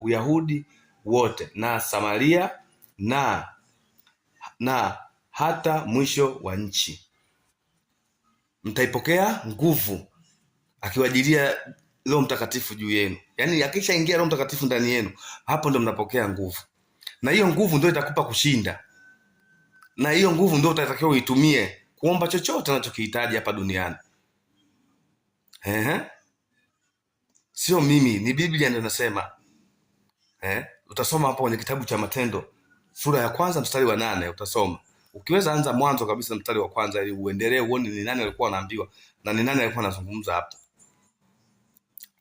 Uyahudi wote na Samaria na hata mwisho wa nchi. Mtaipokea nguvu akiwajilia Roho Mtakatifu juu yenu. Yaani akishaingia Roho Mtakatifu ndani yenu, hapo ndo mnapokea nguvu. Na hiyo nguvu ndio itakupa kushinda. Na hiyo nguvu ndio utatakiwa uitumie kuomba chochote unachokihitaji hapa duniani. Sio mimi, ni Biblia ndio inasema. Utasoma hapo kwenye kitabu cha Matendo sura ya 1 mstari wa 8 utasoma. Ukiweza anza mwanzo kabisa mstari wa 1 ili uendelee uone ni nani alikuwa anaambiwa na ni nani alikuwa anazungumza hapo.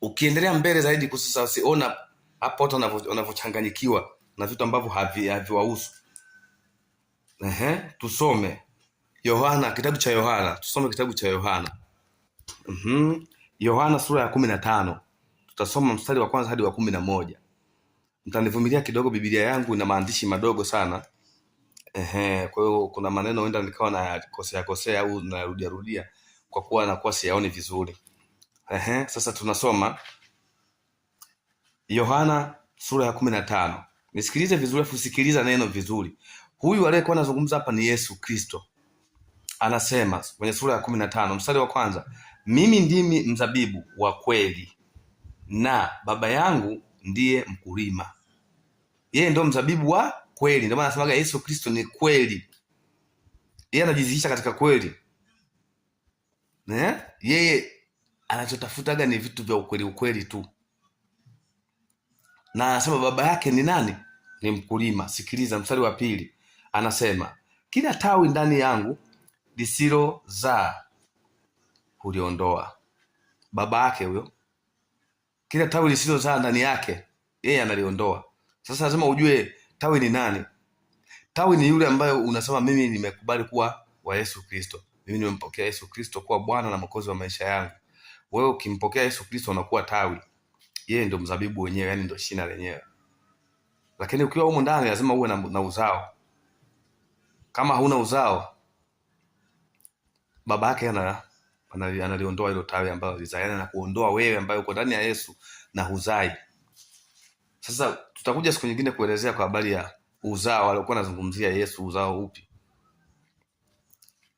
Ukiendelea mbele zaidi kusasa usiona hapo watu wanavochanganyikiwa na vitu ambavyo haviwahusu. Tusome Yohana, kitabu cha Yohana. Tusome kitabu cha Yohana. Yohana sura ya 15. Tutasoma mstari wa 1 hadi wa 11. Mtanivumilia kidogo, Biblia yangu ina maandishi madogo sana. Kwa hiyo kuna maneno huenda nikawa na kosea au narudia kwa kuwa nakuwa siyaoni vizuri. Sasa tunasoma Yohana sura ya 15. Nisikilize vizuri, fusikiliza neno vizuri. Huyu aliyekuwa anazungumza hapa ni Yesu Kristo. Anasema kwenye sura ya 15 mstari wa 1, mimi ndimi mzabibu wa kweli na Baba yangu ndiye mkulima. Yeye ndio mzabibu wa kweli. Ndio maana anasemaga Yesu Kristo ni kweli. Yeye anajidhihirisha katika kweli. Yeye anachotafutaga ni vitu vya ukweli tu. Na anasema baba yake ni nani? Ni mkulima. Sikiliza mstari wa 2. Anasema kila tawi ndani yangu lisilozaa huliondoa. Baba yake huyo. Kila tawi lisilozaa ndani yake yeye analiondoa. Sasa lazima ujue tawi ni nani. Tawi ni yule ambaye unasema mimi nimekubali kuwa wa Yesu Kristo. Mimi nimempokea Yesu Kristo kuwa Bwana na Mwokozi wa maisha yangu. Wewe ukimpokea Yesu Kristo unakuwa tawi. Yeye ndio mzabibu wenyewe, yani ndio shina lenyewe. Lakini ukiwa huko ndani lazima uwe na uzao. Kama huna uzao, baba yake analiondoa hilo tawi ambalo lizaa, na kuondoa wewe ambaye uko ndani ya Yesu na huzai. Sasa tutakuja siku nyingine kuelezea kwa habari ya uzao aliokuwa anazungumzia Yesu, uzao upi.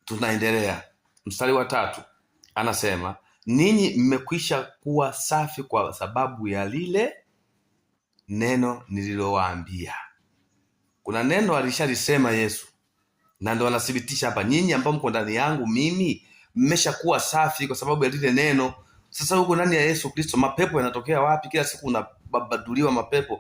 Tunaendelea. Mstari wa 3 anasema ninyi mmekwisha kuwa safi kwa sababu ya lile neno nililowaambia. Kuna neno alishalisema Yesu na ndio anathibitisha hapa, nyinyi ambao mko ndani yangu mimi mmeshakuwa safi kwa sababu ya lile neno. Sasa huko ndani ya Yesu Kristo mapepo yanatokea wapi? Kila siku unababaduliwa mapepo.